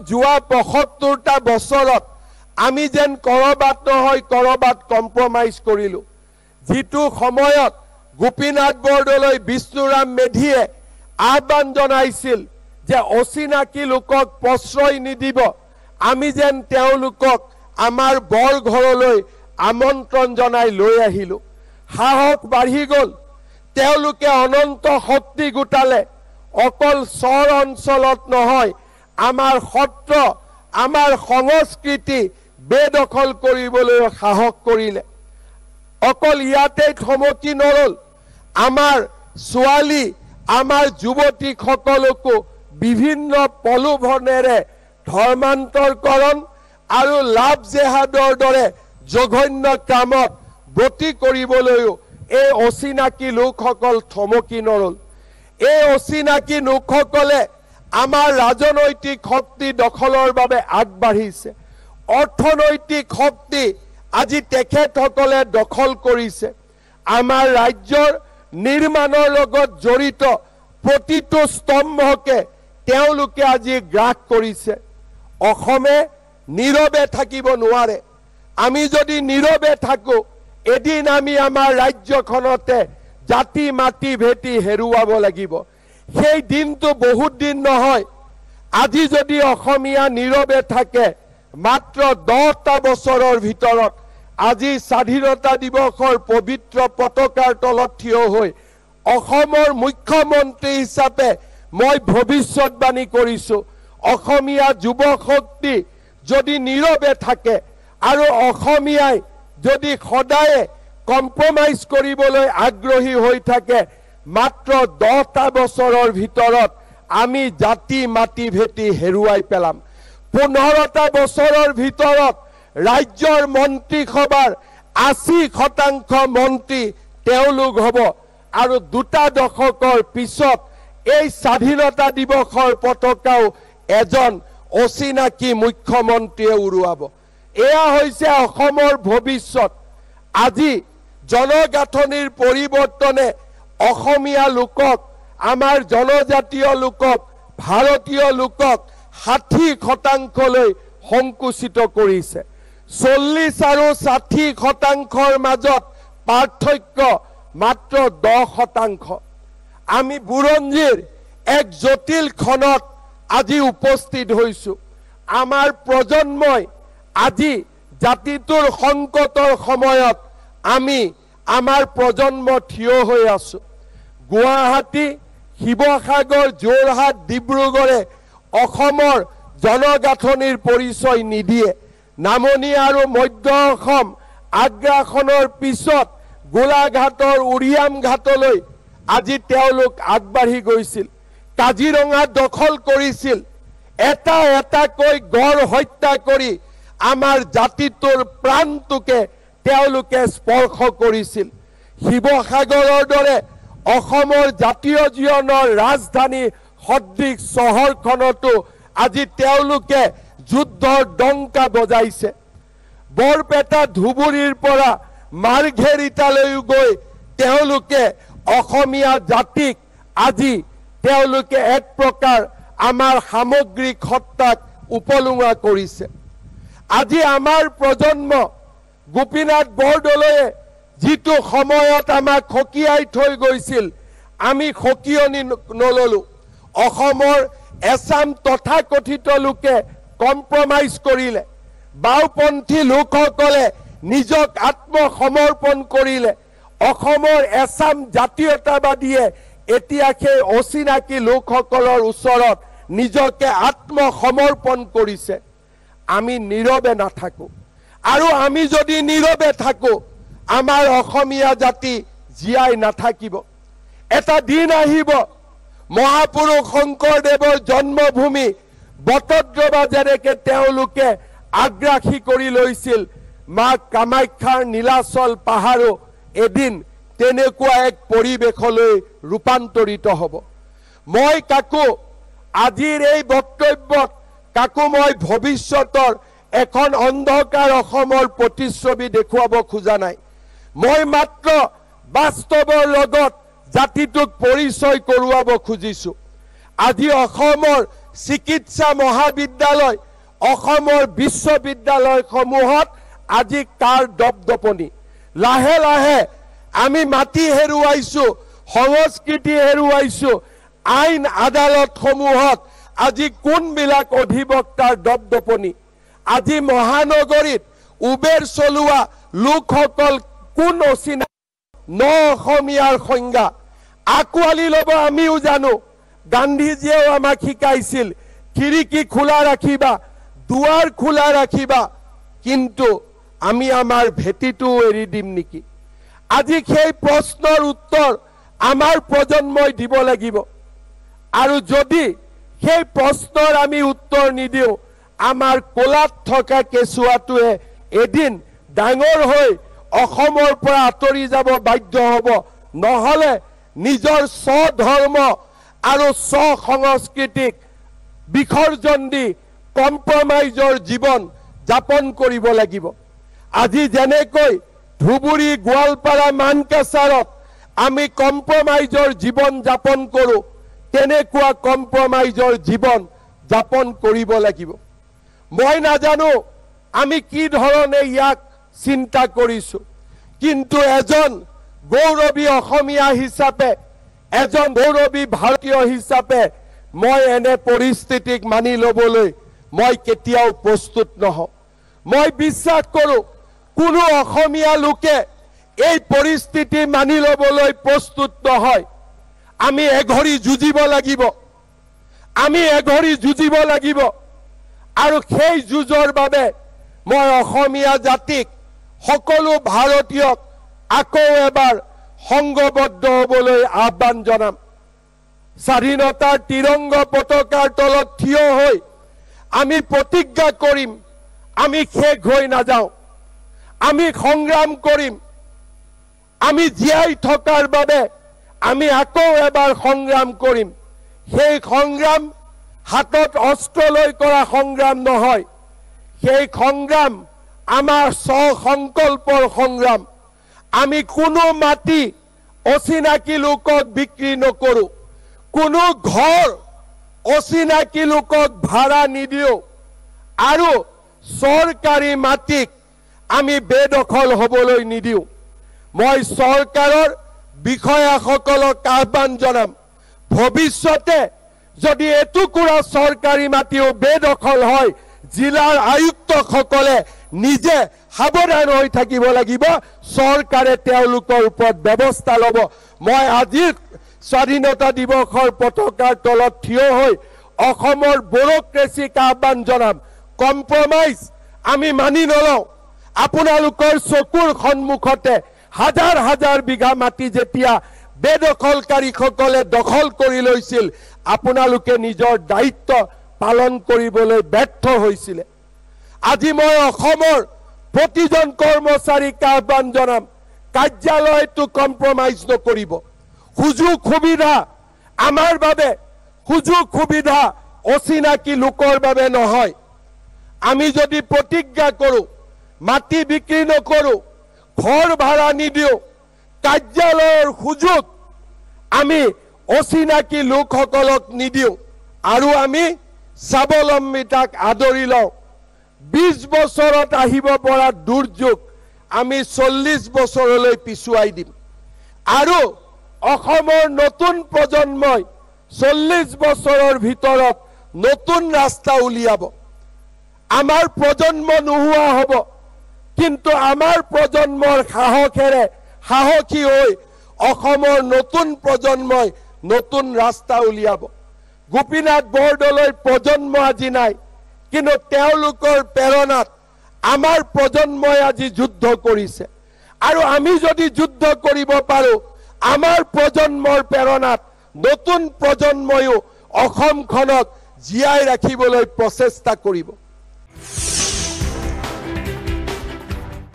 যোৱা ৭৫টা বছৰত আমি যেন কৰবাত নহয় কৰবাত কম্প্ৰমাইজ কৰিলো। যিটো সময়ত গোপীনাথ বৰদলৈ বিষ্ণুৰাম মেধিয়ে আহ্বান জনাইছিল যে অচিনাকি লোকক প্ৰশ্ৰয় নিদিব, আমি যেন তেওঁলোকক আমাৰ বৰ ঘৰলৈ আমন্ত্ৰণ জনাই লৈ আহিলো। সাহস বাঢ়ি গ'ল, তেওঁলোকে অনন্ত শক্তি গোটালে। অকল চৰ অঞ্চলত নহয়, আমাৰ সত্ৰ আমাৰ সংস্কৃতি বেদখল কৰিবলৈ সাহস কৰিলে। অকল ইয়াতে থমকি নৰল, আমাৰ ছোৱালী আমাৰ যুৱতীসকলকো বিভিন্ন প্ৰলোভনেৰে ধৰ্মান্তৰকৰণ আৰু লাভ জেহাদৰ দৰে জঘন্য কামত ব্ৰতী কৰিবলৈও এই অচিনাকি লোকসকল থমকি নৰল। এই অচিনাকি লোকসকলে আমাৰ ৰাজনৈতিক শক্তি দখলৰ বাবে আগবাঢ়িছে। অৰ্থনৈতিক শক্তি আজি তেখেতসকলে দখল কৰিছে। আমাৰ ৰাজ্যৰ নিৰ্মাণৰ লগত জড়িত প্ৰতিটো স্তম্ভকে তেওঁলোকে আজি গ্ৰাস কৰিছে। অসমে নীৰৱে থাকিব নোৱাৰে। আমি যদি নীৰৱে থাকো, এদিন আমি আমাৰ ৰাজ্যখনতে জাতি মাটি ভেটি হেৰুৱাব লাগিব। সেই দিনটো বহুত দিন নহয়। আজি যদি অসমীয়া নীৰৱে থাকে, মাত্ৰ 10টা বছৰৰ ভিতৰত আজি স্বাধীনতা দিৱসৰ পবিত্ৰ পতাকাৰ তলত থিয় হৈ অসমৰ মুখ্যমন্ত্ৰী হিচাপে মই ভৱিষ্যতবাণী কৰিছো, অসমীয়া যুৱ শক্তি যদি নীৰৱে থাকে আৰু অসমীয়াই যদি সদায় কম্প্ৰমাইজ কৰিবলৈ আগ্ৰহী হৈ থাকে, মাত্ৰ 10টা বছৰৰ ভিতৰত আমি জাতি মাটি ভেটি হেৰুৱাই পেলাম। 15টা বছৰৰ ভিতৰত ৰাজ্যৰ মন্ত্ৰীসভাৰ 80% মন্ত্ৰী তেওঁলোক হ'ব আৰু 2টা দশকৰ পিছত এই স্বাধীনতা দিৱসৰ পতাকাও এজন অচিনাকি মুখ্যমন্ত্ৰীয়ে উৰুৱাব। এয়া হৈছে অসমৰ ভৱিষ্যত। আজি জনগাঁথনিৰ পৰিৱৰ্তনে অসমীয়া লোকক, আমাৰ জনজাতীয় লোকক, ভাৰতীয় লোকক 60%লৈ সংকুচিত কৰিছে। 40 আৰু 60%ৰ মাজত পাৰ্থক্য মাত্ৰ 10%। আমি বুৰঞ্জীৰ এক জটিল ক্ষণত আজি উপস্থিত হৈছো। আমাৰ প্ৰজন্মই আজি জাতিটোৰ সংকটৰ সময়ত আমি আমাৰ প্ৰজন্ম থিয় হৈ আছো। গুৱাহাটী, শিৱসাগৰ, যোৰহাট, ডিব্ৰুগড়ে অসমৰ জনগাঁথনিৰ পৰিচয় নিদিয়ে। নামনি আৰু মধ্য অসম আগ্ৰাসনৰ পিছত গোলাঘাটৰ উৰিয়াম ঘাটলৈ আজি তেওঁলোক আগবাঢ়ি গৈছিল। কাজিৰঙা দখল কৰিছিল। এটা এটাকৈ গড় হত্যা কৰি আমাৰ জাতিটোৰ প্ৰাণটোকে তেওঁলোকে স্পৰ্শ কৰিছিল। শিৱসাগৰৰ দৰে অসমৰ জাতীয় জীৱনৰ ৰাজধানী সদৃশ চহৰখনতো আজি তেওঁলোকে যুদ্ধৰ ডংকা বজাইছে। বৰপেটা ধুবুৰীৰ পৰা মাৰ্ঘেৰিটালৈ গৈ তেওঁলোকে অসমীয়া জাতিক আজি তেওঁলোকে এক প্ৰকাৰ আমাৰ সামগ্ৰিক সত্তাক উপলুঙা কৰিছে। আজি আমাৰ প্ৰজন্ম গোপীনাথ বৰদলৈয়ে যিটো সময়ত আমাক সকীয়াই থৈ গৈছিল, আমি সকীয়নি নললো। অসমৰ এছাম তথাকথিত লোকে কম্প্ৰমাইজ কৰিলে। বাওপন্থী লোকসকলে নিজক আত্মসমৰ্পণ কৰিলে। অসমৰ এছাম জাতীয়তাবাদীয়ে এতিয়া সেই অচিনাকি লোকসকলৰ ওচৰত নিজকে আত্মসমৰ্পণ কৰিছে। আমি নীৰৱে নাথাকো, আৰু আমি যদি নীৰৱে থাকো, আমাৰ অসমীয়া জাতি জীয়াই নাথাকিব। এটা দিন আহিব, মহাপুৰুষ শংকৰদেৱৰ জন্মভূমি বটদ্ৰৱা যেনেকে তেওঁলোকে আগ্ৰাসী কৰি লৈছিল, মা কামাখ্যাৰ নীলাচল পাহাৰো এদিন তেনেকুৱা এক পৰিৱেশলৈ ৰূপান্তৰিত হ'ব। মই কাকো আজিৰ এই বক্তব্যত কাকো মই ভৱিষ্যতৰ এখন অন্ধকাৰ অসমৰ প্ৰতিচ্ছবি দেখুৱাব খোজা নাই। মই মাত্ৰ বাস্তৱৰ লগত জাতিটোক পৰিচয় কৰোৱাব খুজিছো। আজি অসমৰ চিকিৎসা মহাবিদ্যালয় অসমৰ বিশ্ববিদ্যালয়সমূহত আজি কাৰ দপদপনি লাহে লাহে আমি মাটি হেৰুৱাইছো সংস্কৃতি হেৰুৱাইছো আইন আদালতসমূহত আজি কোনবিলাক অধিবক্তাৰ দপদপনি আজি মহানগৰীত উবেৰ চলোৱা লোকসকল কোন অচিনা ন অসমীয়াৰ সংজ্ঞা আঁকোৱালি ল'ব আমিও জানো গান্ধীজীয়েও আমাক শিকাইছিল খিৰিকী খোলা ৰাখিবা দুৱাৰ খোলা ৰাখিবা কিন্তু আমি আমাৰ ভেটিটো এৰি দিম নেকি আজি সেই প্ৰশ্নৰ উত্তৰ আমাৰ প্ৰজন্মই দিব লাগিব আৰু যদি সেই প্ৰশ্নৰ আমি উত্তৰ নিদিওঁ আমাৰ কোলাত থকা কেঁচুৱাটোৱে এদিন ডাঙৰ হৈ অসমৰ পৰা আঁতৰি যাব বাধ্য হ'ব নহ'লে নিজৰ স্বধৰ্ম আৰু স্বসংস্কৃতিক বিসৰ্জন দি কম্প্ৰমাইজৰ জীৱন যাপন কৰিব লাগিব আজি যেনেকৈ ধুবুৰী গোৱালপাৰা মানকাছাৰত আমি কম্প্ৰমাইজৰ জীৱন যাপন কৰোঁ তেনেকুৱা কম্প্ৰমাইজৰ জীৱন যাপন কৰিব লাগিব মই নাজানো আমি কি ধৰণে ইয়াক চিন্তা কৰিছো কিন্তু এজন গৌৰৱী অসমীয়া হিচাপে এজন গৌৰৱী ভাৰতীয় হিচাপে মই এনে পৰিস্থিতিক মানি ল'বলৈ মই কেতিয়াও প্ৰস্তুত নহওঁ মই বিশ্বাস কৰোঁ কোনো অসমীয়া লোকে এই পৰিস্থিতি মানি ল'বলৈ প্ৰস্তুত নহয় আমি এঘৰি যুঁজিব লাগিব আমি এঘৰি যুঁজিব লাগিব আৰু সেই যুঁজৰ বাবে মই অসমীয়া জাতিক সকলো ভাৰতীয়ক আকৌ এবাৰ সংগবদ্ধ হ'বলৈ আহ্বান জনাম স্বাধীনতাৰ তিৰংগ পতাকাৰ তলত থিয় হৈ আমি প্ৰতিজ্ঞা কৰিম আমি শেষ হৈ নাযাওঁ আমি সংগ্ৰাম কৰিম আমি জীয়াই থকাৰ বাবে আমি আকৌ এবাৰ সংগ্ৰাম কৰিম সেই সংগ্ৰাম হাতত অস্ত্ৰ লৈ কৰা সংগ্ৰাম নহয় সেই সংগ্ৰাম আমাৰ স্বসংকল্পৰ সংগ্ৰাম আমি কোনো মাটি অচিনাকি লোকক বিক্ৰী নকৰোঁ কোনো ঘৰ অচিনাকি লোকক ভাড়া নিদিওঁ আৰু চৰকাৰী মাটিক আমি বেদখল হ'বলৈ নিদিওঁ মই চৰকাৰৰ বিষয়াসকলক আহ্বান জনাম ভৱিষ্যতে যদি এটুকুৰা চৰকাৰী মাটিও বেদখল হয় জিলাৰ আয়ুক্তসকলে নিজে সাৱধান হৈ থাকিব লাগিব চৰকাৰে তেওঁলোকৰ ওপৰত ব্যৱস্থা ল'ব মই আজিৰ স্বাধীনতা দিৱসৰ পতাকাৰ তলত থিয় হৈ অসমৰ ব্যুৰক্ৰেচিক আহ্বান জনাম কম্প্ৰমাইজ আমি মানি নলওঁ আপোনালোকৰ চকুৰ সন্মুখতে হাজাৰ হাজাৰ বিঘা মাটি যেতিয়া বেদখলকাৰীসকলে দখল কৰি লৈছিল আপোনালোকে নিজৰ দায়িত্ব পালন কৰিবলৈ ব্যৰ্থ হৈছিলে আজি মই অসমৰ প্ৰতিজন কৰ্মচাৰীক আহ্বান জনাম কাৰ্যালয়টো কম্প্ৰমাইজ নকৰিব সুযোগ সুবিধা আমাৰ বাবে সুযোগ সুবিধা অচিনাকি লোকৰ বাবে নহয় আমি যদি প্ৰতিজ্ঞা কৰোঁ মাটি বিক্ৰী নকৰোঁ ঘৰ ভাড়া নিদিওঁ কাৰ্যালয়ৰ সুযোগ আমি অচিনাকি লোকসকলক নিদিওঁ আৰু আমি স্বাৱলম্বিতাক আদৰি লওঁ 20 বছৰত আহিব পৰা দুৰ্যোগ আমি 40 বছৰলৈ পিছুৱাই দিম আৰু অসমৰ নতুন প্ৰজন্মই 40 বছৰৰ ভিতৰত নতুন ৰাস্তা উলিয়াব আমাৰ প্ৰজন্ম নোহোৱা হ'ব কিন্তু আমাৰ প্ৰজন্মৰ সাহসেৰে সাহসী হৈ অসমৰ নতুন প্ৰজন্মই নতুন ৰাস্তা উলিয়াব গোপীনাথ বৰদলৈৰ প্ৰজন্ম আজি নাই কিন্তু তেওঁলোকৰ প্ৰেৰণাত আমাৰ প্ৰজন্মই আজি যুদ্ধ কৰিছে আৰু আমি যদি যুদ্ধ কৰিব পাৰোঁ আমাৰ প্ৰজন্মৰ প্ৰেৰণাত নতুন প্ৰজন্ময়ো অসমখনক জীয়াই ৰাখিবলৈ প্ৰচেষ্টা কৰিব